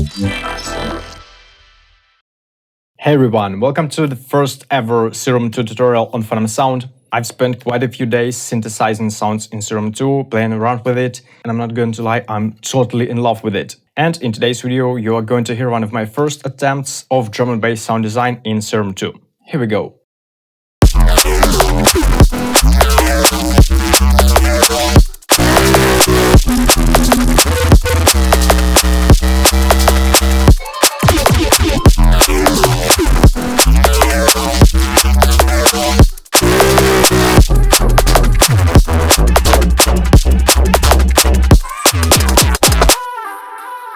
Hey everyone, welcome to the first ever Serum 2 tutorial on PHENOMSOUND. I've spent quite a few days synthesizing sounds in Serum 2, playing around with it, and I'm not going to lie, I'm totally in love with it. And in today's video, you are going to hear one of my first attempts of drum and bass sound design in Serum 2. Here we go.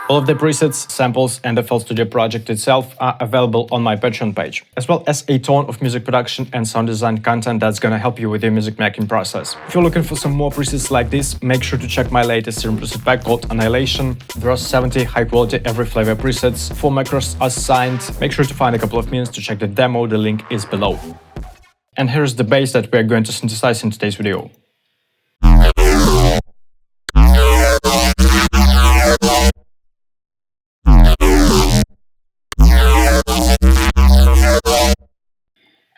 All of the presets, samples, and the FL Studio project itself are available on my Patreon page, as well as a ton of music production and sound design content that's gonna help you with your music making process. If you're looking for some more presets like this, make sure to check my latest Serum preset pack called Annihilation. There are 70 high-quality every flavor presets, 4 macros assigned. Make sure to find a couple of minutes to check the demo, the link is below. And here's the bass that we are going to synthesize in today's video.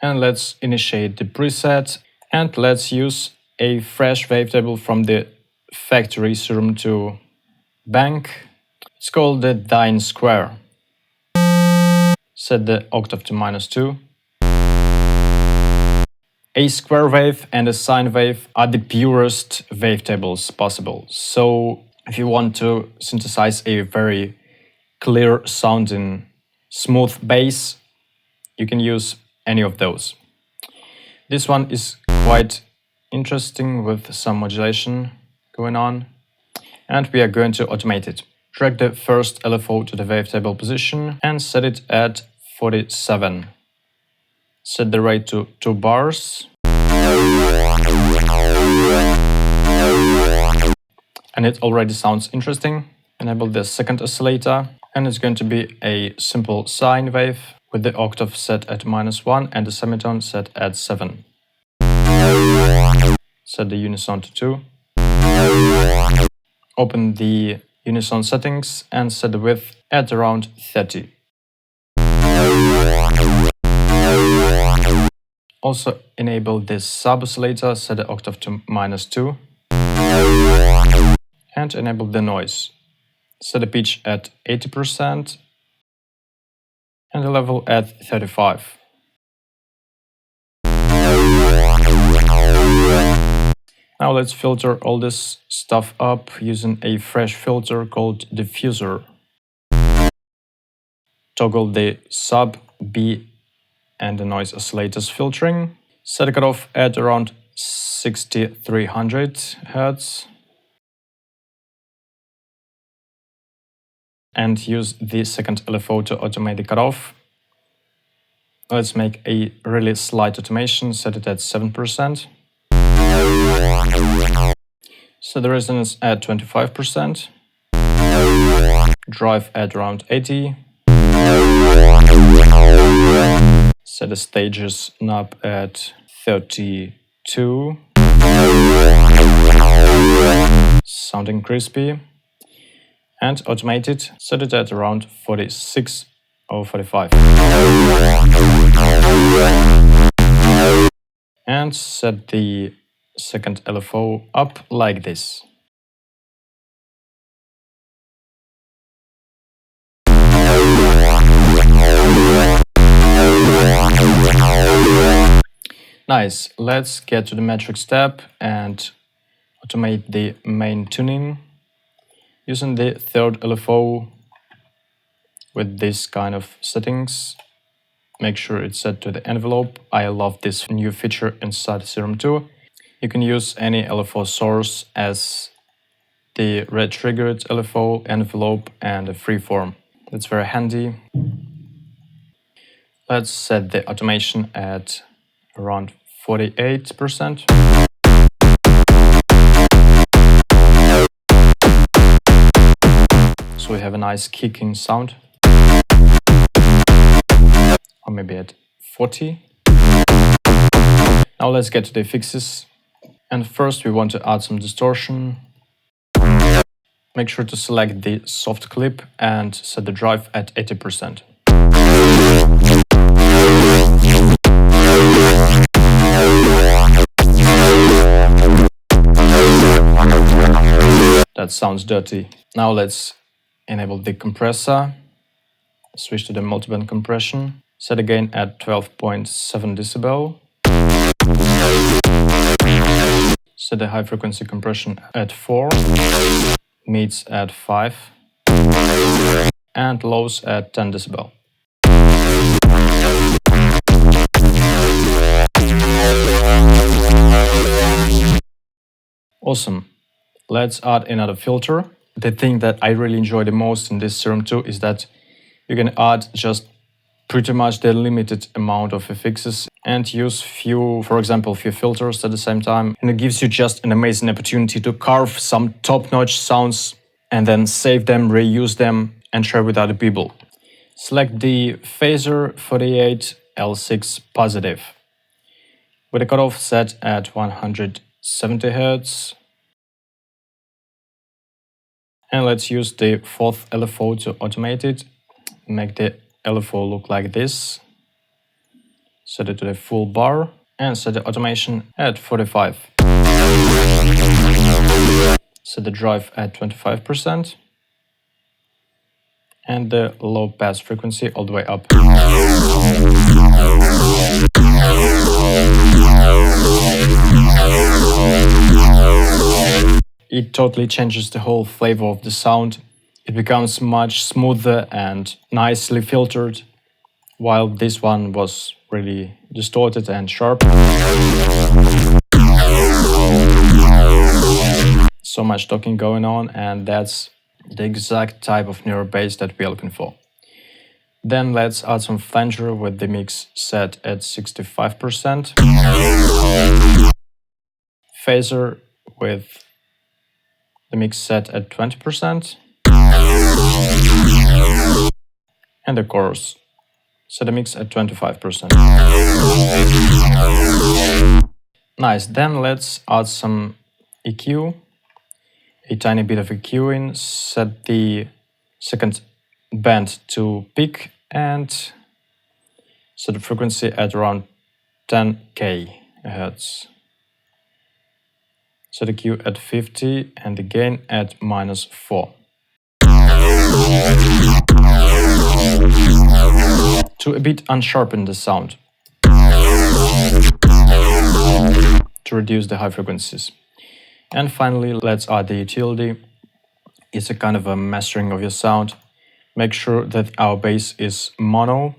And let's initiate the preset, and let's use a fresh wavetable from the factory Serum 2 bank. It's called the Dyne Square. Set the octave to -2. A square wave and a sine wave are the purest wavetables possible. So if you want to synthesize a very clear sounding smooth bass, you can use any of those. This one is quite interesting with some modulation going on, and we are going to automate it. Drag the first LFO to the wavetable position and set it at 47. Set the rate to 2 bars. And it already sounds interesting. Enable the second oscillator, and it's going to be a simple sine wave with the octave set at -1 and the semitone set at 7. Set the unison to 2. Open the unison settings and set the width at around 30. Also enable this sub-oscillator, set the octave to -2. And enable the noise. Set the pitch at 80%. And the level at 35. Now let's filter all this stuff up using a fresh filter called diffuser. Toggle the sub, B, and the noise oscillators filtering. Set a cutoff at around 6300 Hz. And use the second LFO to automate the cutoff. Let's make a really slight automation, set it at 7%. Set the resonance at 25%. Drive at around 80. Set the stages knob at 32. Sounding crispy. And automate it, set it at around 46 or 45. And set the second LFO up like this. Nice, let's get to the metric step and automate the main tuning. Using the third LFO with this kind of settings. Make sure it's set to the envelope. I love this new feature inside Serum 2. You can use any LFO source as the red triggered LFO, envelope, and a freeform. That's very handy. Let's set the automation at around 48%. So we have a nice kicking sound. Or maybe at 40. Now let's get to the fixes. And first we want to add some distortion. make sure to select the soft clip and set the drive at 80%. That sounds dirty. Now let's enable the compressor, switch to the multiband compression, set again at 12.7 decibel, set the high frequency compression at 4, mids at 5, and lows at 10 decibel. Awesome. Let's add another filter. The thing that I really enjoy the most in this Serum 2 is that you can add just pretty much the limited amount of effects and use few filters at the same time. And it gives you just an amazing opportunity to carve some top-notch sounds and then save them, reuse them, and share with other people. Select the phaser 48 L6 positive with a cutoff set at 170 Hz. And let's use the fourth LFO to automate it. Make the LFO look like this. Set it to the full bar and set the automation at 45. Set the drive at 25% and the low pass frequency all the way up. It totally changes the whole flavor of the sound. It becomes much smoother and nicely filtered, while this one was really distorted and sharp. So much talking going on, and that's the exact type of neuro bass that we are looking for. Then let's add some flanger with the mix set at 65%. Phaser with the mix set at 20%. And the chorus, set the mix at 25%. Nice, then let's add some EQ, a tiny bit of EQ in, set the second band to peak and set the frequency at around 10k Hz. Set the Q at 50 and the gain at -4. To a bit unsharpen the sound, to reduce the high frequencies. And finally, let's add the utility. It's a kind of a mastering of your sound. Make sure that our bass is mono.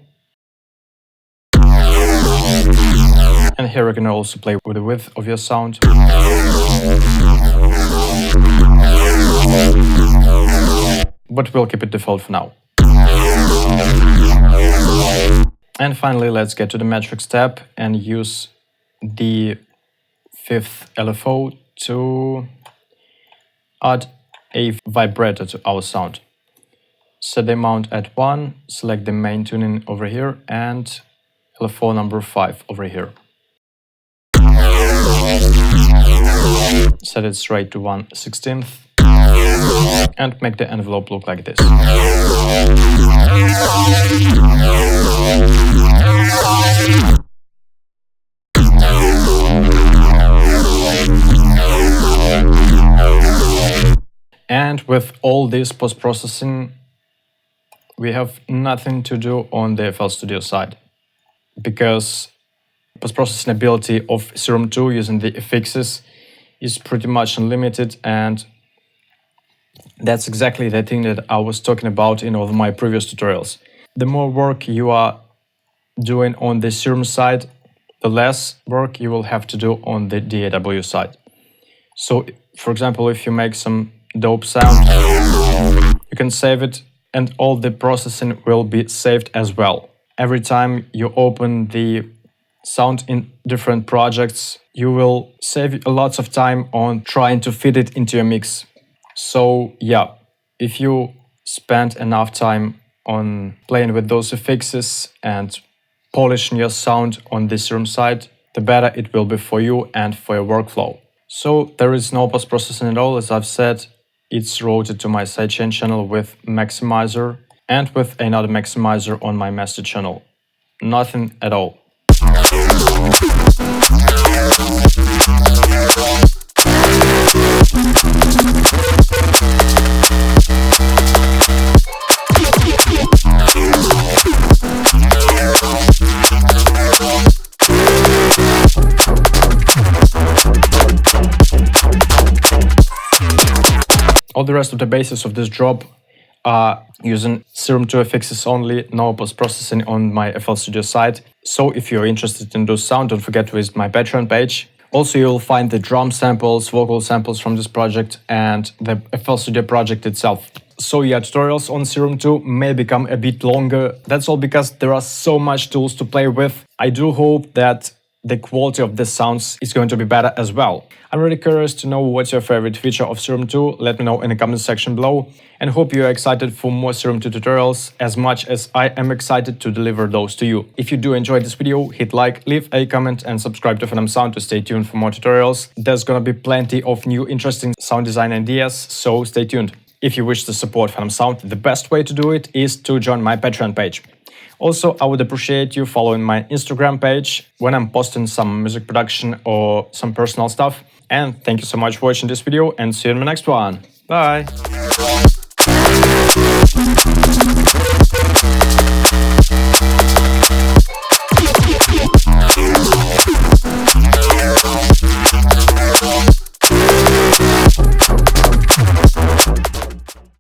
And here you can also play with the width of your sound. But we'll keep it default for now. And finally, let's get to the metrics tab and use the fifth LFO to add a vibrator to our sound. Set the amount at 1, select the main tuning over here and LFO number 5 over here. Set it straight to 1/16 and make the envelope look like this. And with all this post-processing, we have nothing to do on the FL Studio side, because post-processing ability of Serum 2 using the effects is pretty much unlimited, and that's exactly the thing that I was talking about in all of my previous tutorials. The more work you are doing on the Serum side, the less work you will have to do on the DAW side. So, for example, if you make some dope sound, you can save it and all the processing will be saved as well. Every time you open the sound in different projects, you will save a lot of time on trying to fit it into your mix. So yeah, if you spend enough time on playing with those effects and polishing your sound on this Serum side, the better it will be for you and for your workflow. So there is no post-processing at all, as I've said. it's routed to my sidechain channel with maximizer and with another maximizer on my master channel. Nothing at all. All the rest of the bases of this drop are using Serum 2 fixes only, no post-processing on my FL Studio site. So if you're interested in those sound, don't forget to visit my Patreon page. Also, you'll find the drum samples, vocal samples from this project and the FL Studio project itself. So yeah, tutorials on Serum 2 may become a bit longer. That's all because there are so much tools to play with. I do hope that the quality of the sounds is going to be better as well. I'm really curious to know what's your favorite feature of Serum 2. Let me know in the comment section below, and hope you are excited for more Serum 2 tutorials as much as I am excited to deliver those to you. If you do enjoy this video, hit like, leave a comment and subscribe to PHENOMSOUND to stay tuned for more tutorials. There's gonna be plenty of new interesting sound design ideas, so stay tuned. If you wish to support PHENOMSOUND, the best way to do it is to join my Patreon page. Also, I would appreciate you following my Instagram page when I'm posting some music production or some personal stuff. And thank you so much for watching this video, and see you in the next one. Bye!